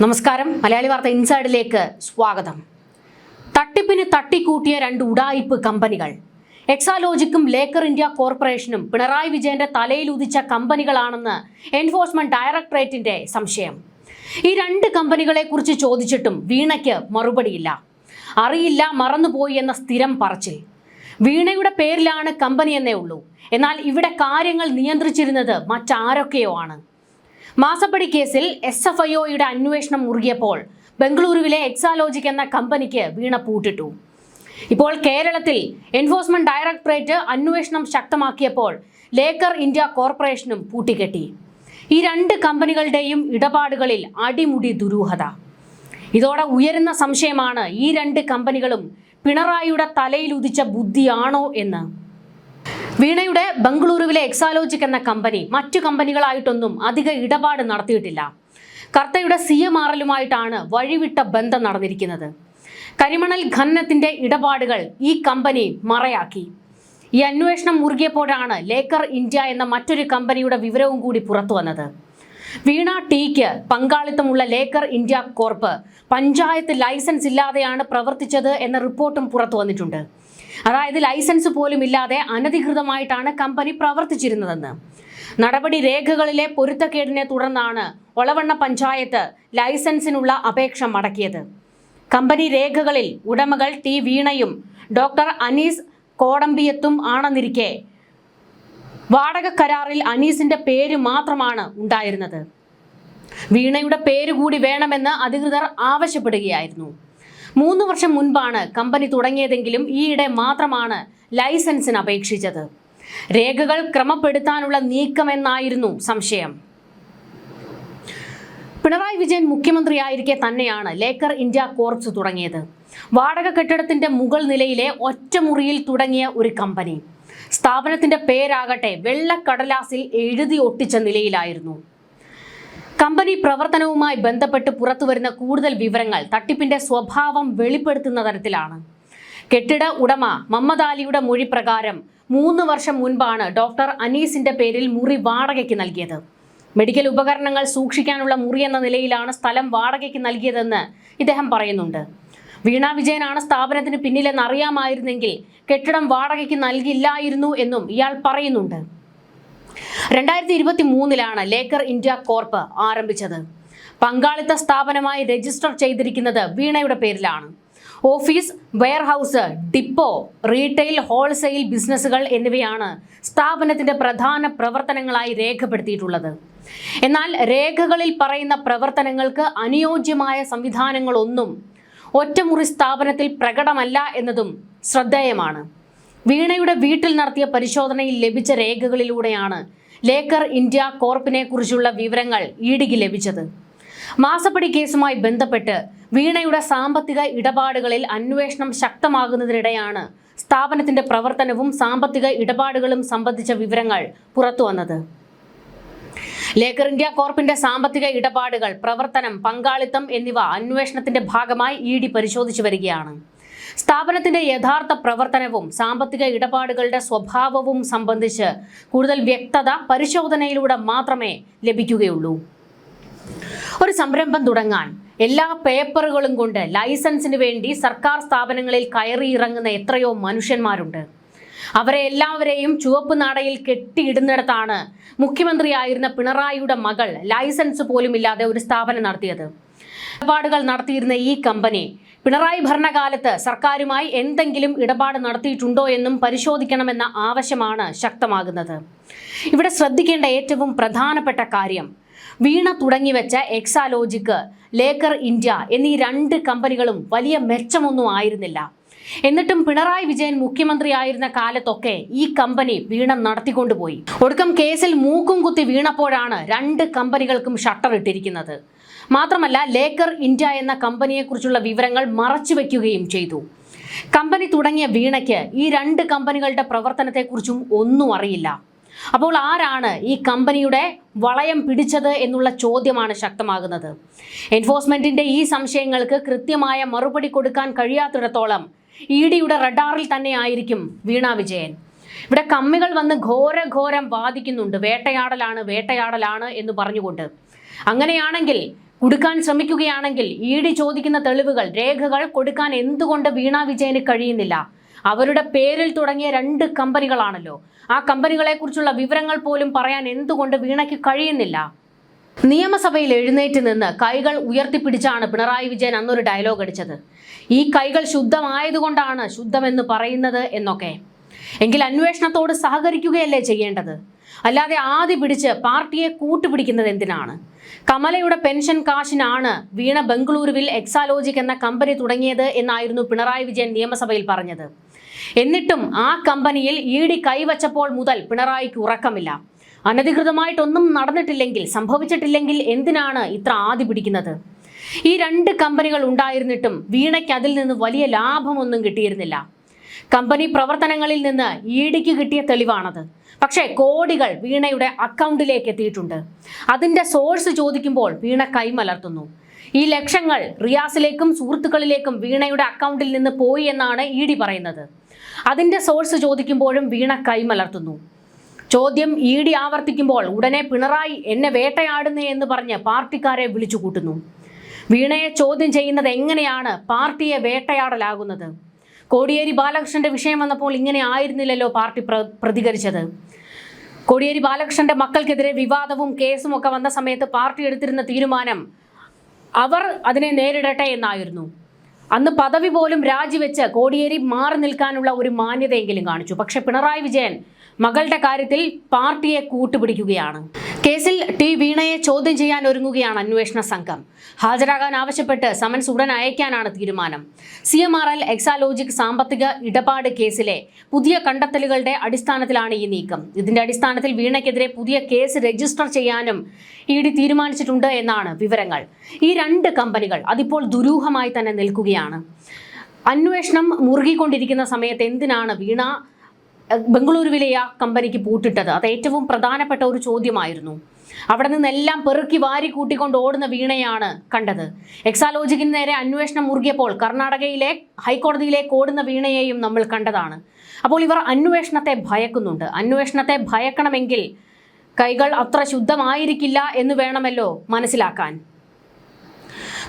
നമസ്കാരം. മലയാളി വാർത്ത ഇൻസൈഡിലേക്ക് സ്വാഗതം. തട്ടിപ്പിന് തട്ടിക്കൂട്ടിയ രണ്ട് ഉഡായിപ്പ് കമ്പനികൾ എക്സാലോജിക്കും ലേക്കർ ഇന്ത്യ കോർപ്പറേഷനും പിണറായി വിജയന്റെ തലയിൽ ഉദിച്ച കമ്പനികളാണെന്ന് എൻഫോഴ്സ്മെന്റ് ഡയറക്ടറേറ്റിന്റെ സംശയം. ഈ രണ്ട് കമ്പനികളെ കുറിച്ച് ചോദിച്ചിട്ടും വീണയ്ക്ക് മറുപടിയില്ല. അറിയില്ല, മറന്നുപോയി എന്ന സ്ഥിരം പറച്ചിൽ. വീണയുടെ പേരിലാണ് കമ്പനി എന്നേ ഉള്ളൂ. എന്നാൽ ഇവിടെ കാര്യങ്ങൾ നിയന്ത്രിച്ചിരുന്നത് മറ്റാരൊക്കെയോ ആണ്. മാസപ്പടി കേസിൽ SFIOയുടെ അന്വേഷണം മുറുകിയപ്പോൾ ബംഗളൂരുവിലെ എക്സാലോജിക് എന്ന കമ്പനിക്ക് വീണ പൂട്ടിട്ടു. ഇപ്പോൾ കേരളത്തിൽ എൻഫോഴ്സ്മെന്റ് ഡയറക്ടറേറ്റ് അന്വേഷണം ശക്തമാക്കിയപ്പോൾ ലേക്കർ ഇന്ത്യ കോർപ്പറേഷനും പൂട്ടിക്കെട്ടി. ഈ രണ്ട് കമ്പനികളുടെയും ഇടപാടുകളിൽ അടിമുടി ദുരൂഹത. ഇതോടെ ഉയരുന്ന സംശയമാണ് ഈ രണ്ട് കമ്പനികളും പിണറായിയുടെ തലയിൽ ഉദിച്ച ബുദ്ധിയാണോ എന്ന്. വീണയുടെ ബംഗളൂരുവിലെ എക്സാലോജിക് എന്ന കമ്പനി മറ്റു കമ്പനികളായിട്ടൊന്നും അധിക ഇടപാട് നടത്തിയിട്ടില്ല. കർത്തയുടെ CMRLുമായിട്ടാണ് വഴിവിട്ട ബന്ധം നടന്നിരിക്കുന്നത്. കരിമണൽ ഖനനത്തിന്റെ ഇടപാടുകൾ ഈ കമ്പനി മറയാക്കി. ഈ അന്വേഷണം മുറുകിയപ്പോഴാണ് ലേക്കർ ഇന്ത്യ എന്ന മറ്റൊരു കമ്പനിയുടെ വിവരവും കൂടി പുറത്തു വന്നത്. വീണ ടിക്ക് പങ്കാളിത്തമുള്ള Laker India corp panchayat licence ഇല്ലാതെയാണ് പ്രവർത്തിച്ചത് എന്ന റിപ്പോർട്ടും പുറത്തു വന്നിട്ടുണ്ട്. അതായത് ലൈസൻസ് പോലും ഇല്ലാതെ അനധികൃതമായിട്ടാണ് കമ്പനി പ്രവർത്തിച്ചിരുന്നതെന്ന്. നടപടി രേഖകളിലെ പൊരുത്തക്കേടിനെ തുടർന്നാണ് ഒളവണ്ണ പഞ്ചായത്ത് ലൈസൻസിനുള്ള അപേക്ഷ മടക്കിയത്. കമ്പനി രേഖകളിൽ ഉടമകൾ ടി വീണയും ഡോക്ടർ അനീസ് കോടമ്പിയത്തും ആണെന്നിരിക്കെ വാടക കരാറിൽ അനീസിന്റെ പേര് മാത്രമാണ് ഉണ്ടായിരുന്നത്. വീണയുടെ പേര് കൂടി വേണമെന്ന് അധികൃതർ ആവശ്യപ്പെടുകയായിരുന്നു. 3 വർഷം മുൻപാണ് കമ്പനി തുടങ്ങിയതെങ്കിലും ഈയിടെ മാത്രമാണ് ലൈസൻസിന് അപേക്ഷിച്ചത്. രേഖകൾ ക്രമപ്പെടുത്താനുള്ള നീക്കമെന്നായിരുന്നു സംശയം. പിണറായി വിജയൻ മുഖ്യമന്ത്രിയായിരിക്കെ തന്നെയാണ് ലേക്കർ ഇന്ത്യ കോർപ്സ് തുടങ്ങിയത്. വാടക കെട്ടിടത്തിന്റെ മുകൾ നിലയിലെ ഒറ്റമുറിയിൽ തുടങ്ങിയ ഒരു കമ്പനി. സ്ഥാപനത്തിന്റെ പേരാകട്ടെ വെള്ളക്കടലാസിൽ എഴുതി ഒട്ടിച്ച നിലയിലായിരുന്നു. കമ്പനി പ്രവർത്തനവുമായി ബന്ധപ്പെട്ട് പുറത്തുവരുന്ന കൂടുതൽ വിവരങ്ങൾ തട്ടിപ്പിന്റെ സ്വഭാവം വെളിപ്പെടുത്തുന്ന തരത്തിലാണ്. കെട്ടിട ഉടമ മുഹമ്മദ് അലിയുടെ മൊഴി പ്രകാരം 3 വർഷം മുൻപാണ് ഡോക്ടർ അനീസിന്റെ പേരിൽ മുറി വാടകയ്ക്ക് നൽകിയത്. മെഡിക്കൽ ഉപകരണങ്ങൾ സൂക്ഷിക്കാനുള്ള മുറി എന്ന നിലയിലാണ് സ്ഥലം വാടകയ്ക്ക് നൽകിയതെന്ന് ഇദ്ദേഹം പറയുന്നുണ്ട്. വീണ വിജയനാണ് സ്ഥാപനത്തിന് പിന്നിലെന്ന് അറിയാമായിരുന്നെങ്കിൽ കെട്ടിടം വാടകയ്ക്ക് നൽകില്ലായിരുന്നു എന്നും ഇയാൾ പറയുന്നുണ്ട്. 2023 ലേക്കർ ഇന്ത്യ കോർപ്പ് ആരംഭിച്ചത്. പങ്കാളിത്ത സ്ഥാപനമായി രജിസ്റ്റർ ചെയ്തിരിക്കുന്നത് വീണയുടെ പേരിലാണ്. Office, warehouse, depot, retail, wholesale ബിസിനസ്സുകൾ എന്നിവയാണ് സ്ഥാപനത്തിന്റെ പ്രധാന പ്രവർത്തനങ്ങളായി രേഖപ്പെടുത്തിയിട്ടുള്ളത്. എന്നാൽ രേഖകളിൽ പറയുന്ന പ്രവർത്തനങ്ങൾക്ക് അനുയോജ്യമായ സംവിധാനങ്ങളൊന്നും ഒറ്റമുറി സ്ഥാപനത്തിൽ പ്രകടമല്ല എന്നതും ശ്രദ്ധേയമാണ്. വീണയുടെ വീട്ടിൽ നടത്തിയ പരിശോധനയിൽ ലഭിച്ച രേഖകളിലൂടെയാണ് ലേക്കർ ഇന്ത്യ കോർപ്പിനെ കുറിച്ചുള്ള വിവരങ്ങൾ ഇഡിക്ക് ലഭിച്ചത്. മാസപ്പടി കേസുമായി ബന്ധപ്പെട്ട് വീണയുടെ സാമ്പത്തിക ഇടപാടുകളിൽ അന്വേഷണം ശക്തമാകുന്നതിനിടെയാണ് സ്ഥാപനത്തിന്റെ പ്രവർത്തനവും സാമ്പത്തിക ഇടപാടുകളും സംബന്ധിച്ച വിവരങ്ങൾ പുറത്തു വന്നത്. ലേക്കർ ഇന്ത്യ കോർപ്പിന്റെ സാമ്പത്തിക ഇടപാടുകൾ, പ്രവർത്തനം, പങ്കാളിത്തം എന്നിവ അന്വേഷണത്തിന്റെ ഭാഗമായി ഇഡി പരിശോധിച്ചു വരികയാണ്. സ്ഥാപനത്തിന്റെ യഥാർത്ഥ പ്രവർത്തനവും സാമ്പത്തിക ഇടപാടുകളുടെ സ്വഭാവവും സംബന്ധിച്ച് കൂടുതൽ വ്യക്തത പരിശോധനയിലൂടെ മാത്രമേ ലഭിക്കുകയുള്ളൂ. ഒരു സംരംഭം തുടങ്ങാൻ എല്ലാ പേപ്പറുകളും കൊണ്ട് ലൈസൻസിന് വേണ്ടി സർക്കാർ സ്ഥാപനങ്ങളിൽ കയറിയിറങ്ങുന്ന എത്രയോ മനുഷ്യന്മാരുണ്ട്. അവരെ എല്ലാവരെയും ചുവപ്പ് നാടയിൽ കെട്ടിയിടുന്നിടത്താണ് മുഖ്യമന്ത്രിയായിരുന്ന പിണറായിയുടെ മകൾ ലൈസൻസ് പോലും ഇല്ലാതെ ഒരു സ്ഥാപനം നടത്തിയത്. ഇടപാടുകൾ നടത്തിയിരുന്ന ഈ കമ്പനി പിണറായി ഭരണകാലത്ത് സർക്കാരുമായി എന്തെങ്കിലും ഇടപാട് നടത്തിയിട്ടുണ്ടോ എന്നും പരിശോധിക്കണമെന്ന ആവശ്യമാണ് ശക്തമാകുന്നത്. ഇവിടെ ശ്രദ്ധിക്കേണ്ട ഏറ്റവും പ്രധാനപ്പെട്ട കാര്യം, വീണ തുടങ്ങിവെച്ച എക്സാലോജിക്, ലേക്കർ ഇന്ത്യ എന്നീ രണ്ട് കമ്പനികളും വലിയ മെച്ചമൊന്നും ആയിരുന്നില്ല. എന്നിട്ടും പിണറായി വിജയൻ മുഖ്യമന്ത്രിയായിരുന്ന കാലത്തൊക്കെ ഈ കമ്പനി വീണ നടത്തിക്കൊണ്ടുപോയി. ഒടുക്കം കേസിൽ മൂക്കും കുത്തി വീണപ്പോഴാണ് രണ്ട് കമ്പനികൾക്കും ഷട്ടർ ഇട്ടിരിക്കുന്നത്. മാത്രമല്ല, ലേക്കർ ഇന്ത്യ എന്ന കമ്പനിയെക്കുറിച്ചുള്ള വിവരങ്ങൾ മറച്ചുവെക്കുകയും ചെയ്തു. കമ്പനി തുടങ്ങിയ വീണയ്ക്ക് ഈ രണ്ട് കമ്പനികളുടെ പ്രവർത്തനത്തെക്കുറിച്ചും ഒന്നും അറിയില്ല. അപ്പോൾ ആരാണ് ഈ കമ്പനിയുടെ വളയം പിടിച്ചത് എന്നുള്ള ചോദ്യമാണ് ശക്തമാകുന്നത്. എൻഫോഴ്സ്മെന്റിന്റെ ഈ സംശയങ്ങൾക്ക് കൃത്യമായ മറുപടി കൊടുക്കാൻ കഴിയാത്തിടത്തോളം ഇഡിയുടെ റഡാറിൽ തന്നെയായിരിക്കും വീണ വിജയൻ. ഇവിടെ കമ്മികൾ വന്ന് ഘോരം വാദിക്കുന്നുണ്ട്, വേട്ടയാടലാണ് എന്ന് പറഞ്ഞുകൊണ്ട്. അങ്ങനെയാണെങ്കിൽ കൊടുക്കാൻ ശ്രമിക്കുകയാണെങ്കിൽ ED ചോദിക്കുന്ന തെളിവുകൾ, രേഖകൾ കൊടുക്കാൻ എന്തുകൊണ്ട് വീണ വിജയന് കഴിയുന്നില്ല? അവരുടെ പേരിൽ തുടങ്ങിയ 2 കമ്പനികളാണല്ലോ. ആ കമ്പനികളെക്കുറിച്ചുള്ള വിവരങ്ങൾ പോലും പറയാൻ എന്തുകൊണ്ട് വീണയ്ക്ക് കഴിയുന്നില്ല? നിയമസഭയിൽ എഴുന്നേറ്റ് നിന്ന് കൈകൾ ഉയർത്തിപ്പിടിച്ചാണ് പിണറായി വിജയൻ അന്നൊരു ഡയലോഗ് അടിച്ചത്. ഈ കൈകൾ ശുദ്ധമായതുകൊണ്ടാണ് ശുദ്ധമെന്ന് പറയുന്നത് എന്നൊക്കെ. എങ്കിൽ അന്വേഷണത്തോട് സഹകരിക്കുകയല്ലേ ചെയ്യേണ്ടത്? അല്ലാതെ ആദ്യ പിടിച്ച് പാർട്ടിയെ കൂട്ടുപിടിക്കുന്നത് എന്തിനാണ്? കമലയുടെ പെൻഷൻ കാശിനാണ് വീണ ബംഗളൂരുവിൽ എക്സാലോജിക് എന്ന കമ്പനി തുടങ്ങിയത് എന്നായിരുന്നു പിണറായി വിജയൻ നിയമസഭയിൽ പറഞ്ഞത്. എന്നിട്ടും ആ കമ്പനിയിൽ ED കൈവച്ചപ്പോൾ മുതൽ പിണറായിക്ക് ഉറക്കമില്ല. അനധികൃതമായിട്ടൊന്നും നടന്നിട്ടില്ലെങ്കിൽ, സംഭവിച്ചിട്ടില്ലെങ്കിൽ എന്തിനാണ് ഇത്ര ആദ്യ പിടിക്കുന്നത്? ഈ 2 കമ്പനികൾ ഉണ്ടായിരുന്നിട്ടും വീണയ്ക്ക് അതിൽ നിന്ന് വലിയ ലാഭമൊന്നും കിട്ടിയിരുന്നില്ല. കമ്പനി പ്രവർത്തനങ്ങളിൽ നിന്ന് EDക്ക് കിട്ടിയ തെളിവാണത്. പക്ഷേ കോടികൾ വീണയുടെ അക്കൗണ്ടിലേക്ക് എത്തിയിട്ടുണ്ട്. അതിൻ്റെ സോഴ്സ് ചോദിക്കുമ്പോൾ വീണ കൈമലർത്തുന്നു. ഈ ലക്ഷങ്ങൾ റിയാസിലേക്കും സുഹൃത്തുക്കളിലേക്കും വീണയുടെ അക്കൗണ്ടിൽ നിന്ന് പോയി എന്നാണ് ED പറയുന്നത്. അതിൻ്റെ സോഴ്സ് ചോദിക്കുമ്പോഴും വീണ കൈമലർത്തുന്നു. ചോദ്യം ED ആവർത്തിക്കുമ്പോൾ ഉടനെ പിണറായി എന്നെ വേട്ടയാടുന്നേ എന്ന് പറഞ്ഞ് പാർട്ടിക്കാരെ വിളിച്ചു കൂട്ടുന്നു. വീണയെ ചോദ്യം ചെയ്യുന്നത് എങ്ങനെയാണ് പാർട്ടിയെ വേട്ടയാടലാകുന്നത്? കോടിയേരി ബാലകൃഷ്ണന്റെ വിഷയം വന്നപ്പോൾ ഇങ്ങനെ ആയിരുന്നില്ലല്ലോ പാർട്ടി പ്രതികരിച്ചത്. കോടിയേരി ബാലകൃഷ്ണന്റെ മക്കൾക്കെതിരെ വിവാദവും കേസും ഒക്കെ വന്ന സമയത്ത് പാർട്ടി എടുത്തിരുന്ന തീരുമാനം അവർ അതിനെ നേരിടട്ടെ എന്നായിരുന്നു. അന്ന് പദവി പോലും രാജിവെച്ച് കോടിയേരി മാറി നിൽക്കാനുള്ള ഒരു മാന്യതയെങ്കിലും കാണിച്ചു. പക്ഷെ പിണറായി വിജയൻ മകളുടെ കാര്യത്തിൽ പാർട്ടിയെ കൂട്ടുപിടിക്കുകയാണ്. കേസിൽ വീണയെ ചോദ്യം ചെയ്യാൻ ഒരുങ്ങുകയാണ് അന്വേഷണ സംഘം. ഹാജരാകാൻ ആവശ്യപ്പെട്ട് സമൻസ് ഉടൻ അയക്കാനാണ് തീരുമാനം. CMRL എക്സാലോജിക് സാമ്പത്തിക ഇടപാട് കേസിലെ പുതിയ കണ്ടെത്തലുകളുടെ അടിസ്ഥാനത്തിലാണ് ഈ നീക്കം. ഇതിന്റെ അടിസ്ഥാനത്തിൽ വീണയ്ക്കെതിരെ പുതിയ കേസ് രജിസ്റ്റർ ചെയ്യാനും ED തീരുമാനിച്ചിട്ടുണ്ട് എന്നാണ് വിവരങ്ങൾ. ഈ 2 കമ്പനികൾ അതിപ്പോൾ ദുരൂഹമായി തന്നെ നിൽക്കുകയാണ്. അന്വേഷണം മുറുകിക്കൊണ്ടിരിക്കുന്ന സമയത്ത് എന്തിനാണ് വീണ ബംഗളൂരുവിലെ ആ കമ്പനിക്ക് പൂട്ടിട്ടത്? അത് ഏറ്റവും പ്രധാനപ്പെട്ട ഒരു ചോദ്യമായിരുന്നു. അവിടെ നിന്നെല്ലാം പെറുക്കി വാരി കൂട്ടിക്കൊണ്ട് ഓടുന്ന വീണയാണ് കണ്ടത്. എക്സാലോജിക്കിന് നേരെ അന്വേഷണം മുറുകിയപ്പോൾ കർണാടകയിലെ ഹൈക്കോടതിയിലേക്ക് ഓടുന്ന വീണയെയും നമ്മൾ കണ്ടതാണ്. അപ്പോൾ ഇവർ അന്വേഷണത്തെ ഭയക്കുന്നുണ്ട്. അന്വേഷണത്തെ ഭയക്കണമെങ്കിൽ കൈകൾ അത്ര ശുദ്ധമായിരിക്കില്ല എന്ന് വേണമല്ലോ മനസ്സിലാക്കാൻ.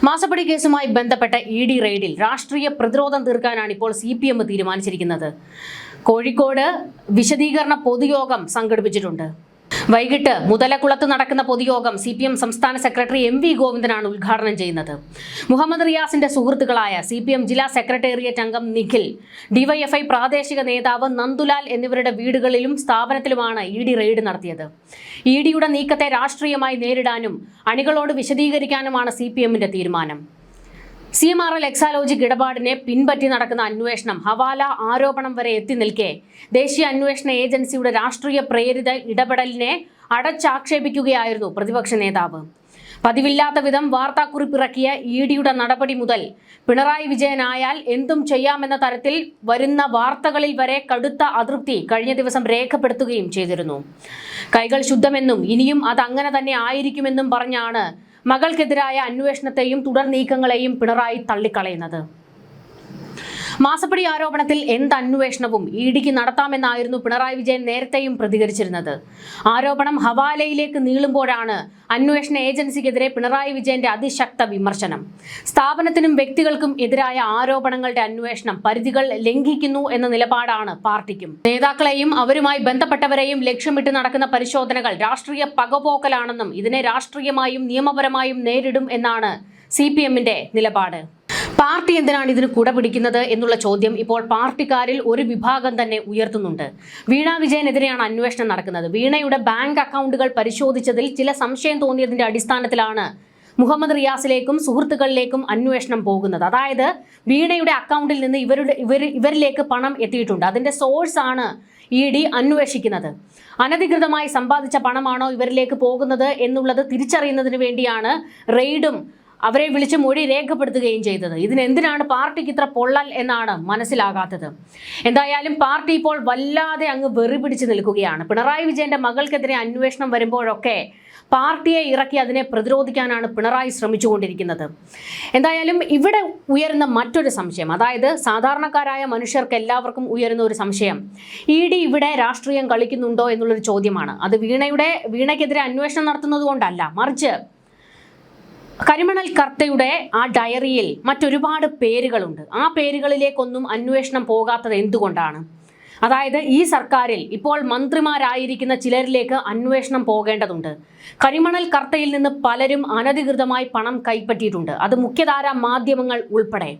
മാസപ്പടി കേസുമായി ബന്ധപ്പെട്ട ED റെയ്ഡിൽ രാഷ്ട്രീയ പ്രതിരോധം തീർക്കാനാണ് ഇപ്പോൾ CPM തീരുമാനിച്ചിരിക്കുന്നത്. കോഴിക്കോട് വിശദീകരണ പൊതുയോഗം സംഘടിപ്പിച്ചിട്ടുണ്ട്. വൈകിട്ട് മുതലക്കുളത്ത് നടക്കുന്ന പൊതുയോഗം CPM സംസ്ഥാന സെക്രട്ടറി MV ഗോവിന്ദനാണ് ഉദ്ഘാടനം ചെയ്യുന്നത്. മുഹമ്മദ് റിയാസിന്റെ സുഹൃത്തുക്കളായ CPM ജില്ലാ സെക്രട്ടേറിയറ്റ് അംഗം നിഖിൽ, DYFI പ്രാദേശിക നേതാവ് നന്ദുലാൽ എന്നിവരുടെ വീടുകളിലും സ്ഥാപനത്തിലുമാണ് ED റെയ്ഡ് നടത്തിയത്. EDയുടെ നീക്കത്തെ രാഷ്ട്രീയമായി നേരിടാനും അണികളോട് വിശദീകരിക്കാനുമാണ് CPMന്റെ തീരുമാനം. CMRL എക്സാലോജിക് ഇടപാടിനെ പിൻപറ്റി നടക്കുന്ന അന്വേഷണം ഹവാല ആരോപണം വരെ എത്തി നിൽക്കെ ദേശീയ അന്വേഷണ ഏജൻസിയുടെ രാഷ്ട്രീയ പ്രേരിത ഇടപെടലിനെ അടച്ചാക്ഷേപിക്കുകയായിരുന്നു പ്രതിപക്ഷ നേതാവ്. പതിവില്ലാത്ത വിധം വാർത്താക്കുറിപ്പിറക്കിയ EDയുടെ നടപടി മുതൽ പിണറായി വിജയനായാൽ എന്തും ചെയ്യാമെന്ന തരത്തിൽ വരുന്ന വാർത്തകളിൽ വരെ കടുത്ത അതൃപ്തി കഴിഞ്ഞ ദിവസം രേഖപ്പെടുത്തുകയും ചെയ്തിരുന്നു. കൈകൾ ശുദ്ധമെന്നും ഇനിയും അത് അങ്ങനെ തന്നെ ആയിരിക്കുമെന്നും പറഞ്ഞാണ് മകൾക്കെതിരായ അന്വേഷണത്തെയും തുടർ നീക്കങ്ങളെയും പിണറായി തള്ളിക്കളയുന്നത്. മാസപ്പടി ആരോപണത്തിൽ എന്ത് അന്വേഷണവും EDക്ക് നടത്താമെന്നായിരുന്നു പിണറായി വിജയൻ നേരത്തെയും പ്രതികരിച്ചിരുന്നത്. ആരോപണം ഹവാലയിലേക്ക് നീളുമ്പോഴാണ് അന്വേഷണ ഏജൻസിക്കെതിരെ പിണറായി വിജയന്റെ അതിശക്ത വിമർശനം. സ്ഥാപനത്തിനും വ്യക്തികൾക്കും എതിരായ ആരോപണങ്ങളുടെ അന്വേഷണം പരിധികൾ ലംഘിക്കുന്നു എന്ന നിലപാടാണ് പാർട്ടിക്കും. നേതാക്കളെയും അവരുമായി ബന്ധപ്പെട്ടവരെയും ലക്ഷ്യമിട്ട് നടക്കുന്ന പരിശോധനകൾ രാഷ്ട്രീയ പകപോക്കലാണെന്നും ഇതിനെ രാഷ്ട്രീയമായും നിയമപരമായും നേരിടും എന്നാണ് CPMന്റെ നിലപാട്. പാർട്ടി എന്തിനാണ് ഇതിന് കുട പിടിക്കുന്നത് എന്നുള്ള ചോദ്യം ഇപ്പോൾ പാർട്ടിക്കാരിൽ ഒരു വിഭാഗം തന്നെ ഉയർത്തുന്നുണ്ട്. വീണ വിജയനെതിരെയാണ് അന്വേഷണം നടക്കുന്നത്. വീണയുടെ ബാങ്ക് അക്കൗണ്ടുകൾ പരിശോധിച്ചതിൽ ചില സംശയം തോന്നിയതിന്റെ അടിസ്ഥാനത്തിലാണ് മുഹമ്മദ് റിയാസിലേക്കും സുഹൃത്തുക്കളിലേക്കും അന്വേഷണം പോകുന്നത്. അതായത് വീണയുടെ അക്കൗണ്ടിൽ നിന്ന് ഇവരിലേക്ക് പണം എത്തിയിട്ടുണ്ട്. അതിന്റെ സോഴ്സ് ആണ് ED അന്വേഷിക്കുന്നത്. അനധികൃതമായി സമ്പാദിച്ച പണമാണോ ഇവരിലേക്ക് പോകുന്നത് എന്നുള്ളത് തിരിച്ചറിയുന്നതിന് വേണ്ടിയാണ് റെയ്ഡും അവരെ വിളിച്ച് മൊഴി രേഖപ്പെടുത്തുകയും ചെയ്തത്. ഇതിനെന്തിനാണ് പാർട്ടിക്ക് ഇത്ര പൊള്ളൽ എന്നാണ് മനസ്സിലാകാത്തത്. എന്തായാലും പാർട്ടി ഇപ്പോൾ വല്ലാതെ അങ്ങ് വെറി പിടിച്ച് നിൽക്കുകയാണ്. പിണറായി വിജയന്റെ മകൾക്കെതിരെ അന്വേഷണം വരുമ്പോഴൊക്കെ പാർട്ടിയെ ഇറക്കി അതിനെ പ്രതിരോധിക്കാനാണ് പിണറായി ശ്രമിച്ചുകൊണ്ടിരിക്കുന്നത്. എന്തായാലും ഇവിടെ ഉയരുന്ന മറ്റൊരു സംശയം, അതായത് സാധാരണക്കാരായ മനുഷ്യർക്ക് എല്ലാവർക്കും ഉയരുന്ന ഒരു സംശയം, ED ഇവിടെ രാഷ്ട്രീയം കളിക്കുന്നുണ്ടോ എന്നുള്ളൊരു ചോദ്യമാണ്. അത് വീണയ്ക്കെതിരെ അന്വേഷണം നടത്തുന്നത് കൊണ്ടല്ല, മറിച്ച് കരിമണൽ കർത്തയുടെ ആ ഡയറിയിൽ മറ്റൊരുപാട് പേരുകളുണ്ട്. ആ പേരുകളിലേക്കൊന്നും അന്വേഷണം പോകാത്തത് എന്തുകൊണ്ടാണ്? അതായത് ഈ സർക്കാരിൽ ഇപ്പോൾ മന്ത്രിമാരായിരിക്കുന്ന ചിലരിലേക്ക് അന്വേഷണം പോകേണ്ടതുണ്ട്. കരിമണൽ കർത്തയിൽ നിന്ന് പലരും അനധികൃതമായി പണം കൈപ്പറ്റിയിട്ടുണ്ട്, അത് മുഖ്യധാരാ മാധ്യമങ്ങൾ ഉൾപ്പെടെ.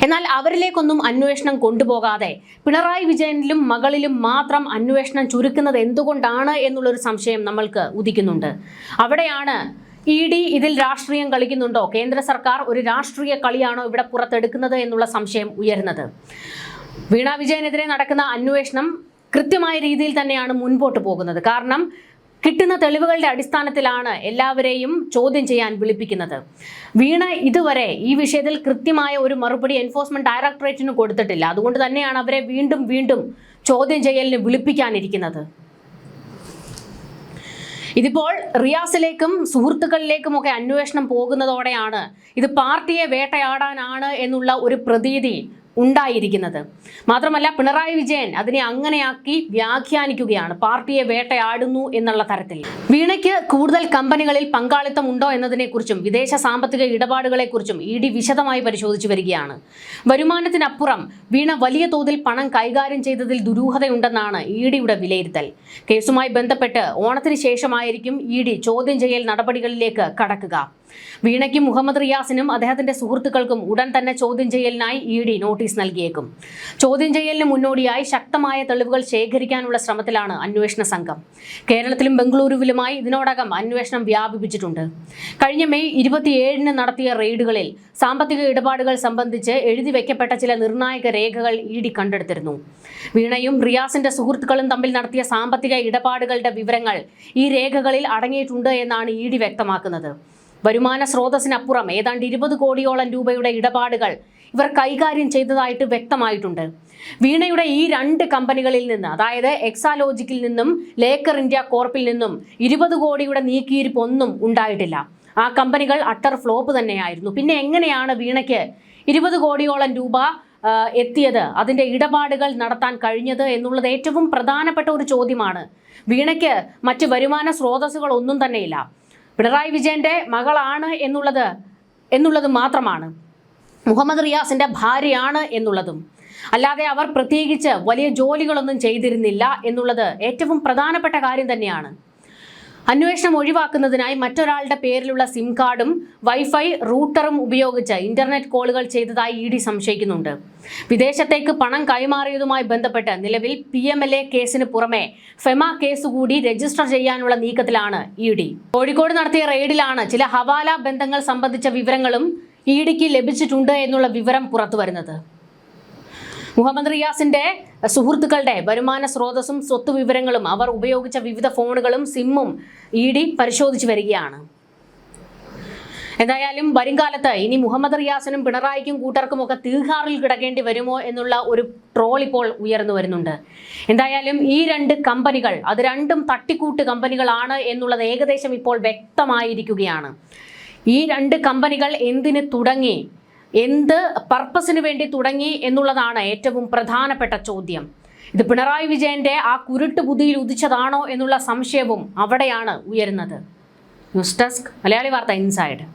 എന്നാൽ അവരിലേക്കൊന്നും അന്വേഷണം കൊണ്ടുപോകാതെ പിണറായി വിജയനിലും മകളിലും മാത്രം അന്വേഷണം ചുരുക്കുന്നത് എന്തുകൊണ്ടാണ് എന്നുള്ളൊരു സംശയം നമ്മൾക്ക് ഉദിക്കുന്നുണ്ട്. അവിടെയാണ് ED ഇതിൽ രാഷ്ട്രീയം കളിക്കുന്നുണ്ടോ, കേന്ദ്ര സർക്കാർ ഒരു രാഷ്ട്രീയ കളിയാണോ ഇവിടെ പുറത്തെടുക്കുന്നത് എന്നുള്ള സംശയം ഉയരുന്നത്. വീണ വിജയനെതിരെ നടക്കുന്ന അന്വേഷണം കൃത്യമായ രീതിയിൽ തന്നെയാണ് മുൻപോട്ട് പോകുന്നത്. കാരണം കിട്ടുന്ന തെളിവുകളുടെ അടിസ്ഥാനത്തിലാണ് എല്ലാവരെയും ചോദ്യം ചെയ്യാൻ വിളിപ്പിക്കുന്നത്. വീണ ഇതുവരെ ഈ വിഷയത്തിൽ കൃത്യമായ ഒരു മറുപടി എൻഫോഴ്സ്മെന്റ് ഡയറക്ടറേറ്റിന് കൊടുത്തിട്ടില്ല. അതുകൊണ്ട് തന്നെയാണ് അവരെ വീണ്ടും വീണ്ടും ചോദ്യം ചെയ്യലിന് വിളിപ്പിക്കാനിരിക്കുന്നത്. ഇതിപ്പോൾ റിയാസിലേക്കും സുഹൃത്തുക്കളിലേക്കുമൊക്കെ അന്വേഷണം പോകുന്നതോടെയാണ് ഇത് പാർട്ടിയെ വേട്ടയാടാനാണ് എന്നുള്ള ഒരു പ്രതീതി ഉണ്ടായിരിക്കുന്നത്. മാത്രമല്ല പിണറായി വിജയൻ അതിനെ അങ്ങനെയാക്കി വ്യാഖ്യാനിക്കുകയാണ്, പാർട്ടിയെ വേട്ടയാടുന്നു എന്നുള്ള തരത്തിൽ. വീണയ്ക്ക് കൂടുതൽ കമ്പനികളിൽ പങ്കാളിത്തം ഉണ്ടോ എന്നതിനെക്കുറിച്ചും വിദേശ സാമ്പത്തിക ഇടപാടുകളെക്കുറിച്ചും ED വിശദമായി പരിശോധിച്ചു വരികയാണ്. വരുമാനത്തിനപ്പുറം വീണ വലിയ തോതിൽ പണം കൈകാര്യം ചെയ്തതിൽ ദുരൂഹതയുണ്ടെന്നാണ് EDയുടെ വിലയിരുത്തൽ. കേസുമായി ബന്ധപ്പെട്ട് ഓണത്തിന് ശേഷമായിരിക്കും ED ചോദ്യം ചെയ്യൽ നടപടികളിലേക്ക് കടക്കുക. വീണയ്ക്കും മുഹമ്മദ് റിയാസിനും അദ്ദേഹത്തിന്റെ സുഹൃത്തുക്കൾക്കും ഉടൻ തന്നെ ചോദ്യം ചെയ്യലിനായി ED നോട്ടീസ് നൽകിയേക്കും. ചോദ്യം ചെയ്യലിന് മുന്നോടിയായി ശക്തമായ തെളിവുകൾ ശേഖരിക്കാനുള്ള ശ്രമത്തിലാണ് അന്വേഷണ സംഘം. കേരളത്തിലും ബംഗളൂരുവിലുമായി ഇതിനോടകം അന്വേഷണം വ്യാപിപ്പിച്ചിട്ടുണ്ട്. കഴിഞ്ഞ മെയ് 27-ന് നടത്തിയ റെയ്ഡുകളിൽ സാമ്പത്തിക ഇടപാടുകൾ സംബന്ധിച്ച് എഴുതി വെക്കപ്പെട്ട ചില നിർണായക രേഖകൾ ED കണ്ടെടുത്തിരുന്നു. വീണയും റിയാസിന്റെ സുഹൃത്തുക്കളും തമ്മിൽ നടത്തിയ സാമ്പത്തിക ഇടപാടുകളുടെ വിവരങ്ങൾ ഈ രേഖകളിൽ അടങ്ങിയിട്ടുണ്ട് എന്നാണ് ED വ്യക്തമാക്കുന്നത്. വരുമാന സ്രോതസ്സിനപ്പുറം ഏതാണ്ട് 20 കോടിയോളം രൂപയുടെ ഇടപാടുകൾ ഇവർ കൈകാര്യം ചെയ്തതായിട്ട് വ്യക്തമായിട്ടുണ്ട്. വീണയുടെ ഈ 2 കമ്പനികളിൽ നിന്ന്, അതായത് എക്സാലോജിക്കിൽ നിന്നും ലേക്കർ ഇന്ത്യ കോർപ്പിൽ നിന്നും 20 കോടിയുടെ നീക്കിയിരിപ്പ് ഒന്നും ഉണ്ടായിട്ടില്ല. ആ കമ്പനികൾ അട്ടർ ഫ്ലോപ്പ് തന്നെയായിരുന്നു. പിന്നെ എങ്ങനെയാണ് വീണയ്ക്ക് 20 കോടിയോളം രൂപ എത്തിയത്, അതിന്റെ ഇടപാടുകൾ നടത്താൻ കഴിഞ്ഞത് എന്നുള്ളത് ഏറ്റവും പ്രധാനപ്പെട്ട ഒരു ചോദ്യമാണ്. വീണയ്ക്ക് മറ്റ് വരുമാന സ്രോതസ്സുകൾ ഒന്നും തന്നെയില്ല. പിണറായി വിജയന്റെ മകളാണ് എന്നുള്ളത് മാത്രമാണ്, മുഹമ്മദ് റിയാസിന്റെ ഭാര്യയാണ് എന്നുള്ളതും. അല്ലാതെ അവർ പ്രത്യേകിച്ച് വലിയ ജോലികളൊന്നും ചെയ്തിരുന്നില്ല എന്നുള്ളത് ഏറ്റവും പ്രധാനപ്പെട്ട കാര്യം തന്നെയാണ്. അന്വേഷണം ഒഴിവാക്കുന്നതിനായി മറ്റൊരാളുടെ പേരിലുള്ള സിം കാർഡും വൈഫൈ റൂട്ടറും ഉപയോഗിച്ച് ഇന്റർനെറ്റ് കോളുകൾ ചെയ്തതായി ED സംശയിക്കുന്നുണ്ട്. വിദേശത്തേക്ക് പണം കൈമാറിയതുമായി ബന്ധപ്പെട്ട് നിലവിൽ PMLA കേസിന് പുറമെ ഫെമ കേസ് കൂടി രജിസ്റ്റർ ചെയ്യാനുള്ള നീക്കത്തിലാണ് ED. കോഴിക്കോട് നടത്തിയ റെയ്ഡിലാണ് ചില ഹവാല ബന്ധങ്ങൾ സംബന്ധിച്ച വിവരങ്ങളും EDക്ക് ലഭിച്ചിട്ടുണ്ട് എന്നുള്ള വിവരം പുറത്തുവരുന്നത്. മുഹമ്മദ് റിയാസിന്റെ സുഹൃത്തുക്കളുടെ വരുമാന സ്രോതസ്സും സ്വത്ത് വിവരങ്ങളും അവർ ഉപയോഗിച്ച വിവിധ ഫോണുകളും സിമ്മും ED പരിശോധിച്ചു വരികയാണ്. എന്തായാലും വരുംകാലത്ത് ഇനി മുഹമ്മദ് റിയാസിനും പിണറായിക്കും കൂട്ടർക്കും ഒക്കെ തീഹാറിൽ കിടക്കേണ്ടി വരുമോ എന്നുള്ള ഒരു ട്രോൾ ഇപ്പോൾ ഉയർന്നു വരുന്നുണ്ട്. എന്തായാലും ഈ 2 കമ്പനികൾ അത് രണ്ടും തട്ടിക്കൂട്ട് കമ്പനികളാണ് എന്നുള്ളത് ഏകദേശം ഇപ്പോൾ വ്യക്തമായിരിക്കുകയാണ്. ഈ 2 കമ്പനികൾ എന്തിന് തുടങ്ങി, എന്ത് പർപ്പസിന് വേണ്ടി തുടങ്ങി എന്നുള്ളതാണ് ഏറ്റവും പ്രധാനപ്പെട്ട ചോദ്യം. ഇത് പിണറായി വിജയന്റെ ആ കുരുട്ട് ബുദ്ധിയിൽ ഉദിച്ചതാണോ എന്നുള്ള സംശയവും അവിടെയാണ് ഉയരുന്നത്. ന്യൂസ് ഡെസ്ക് മലയാളി വാർത്ത ഇൻസൈഡ്.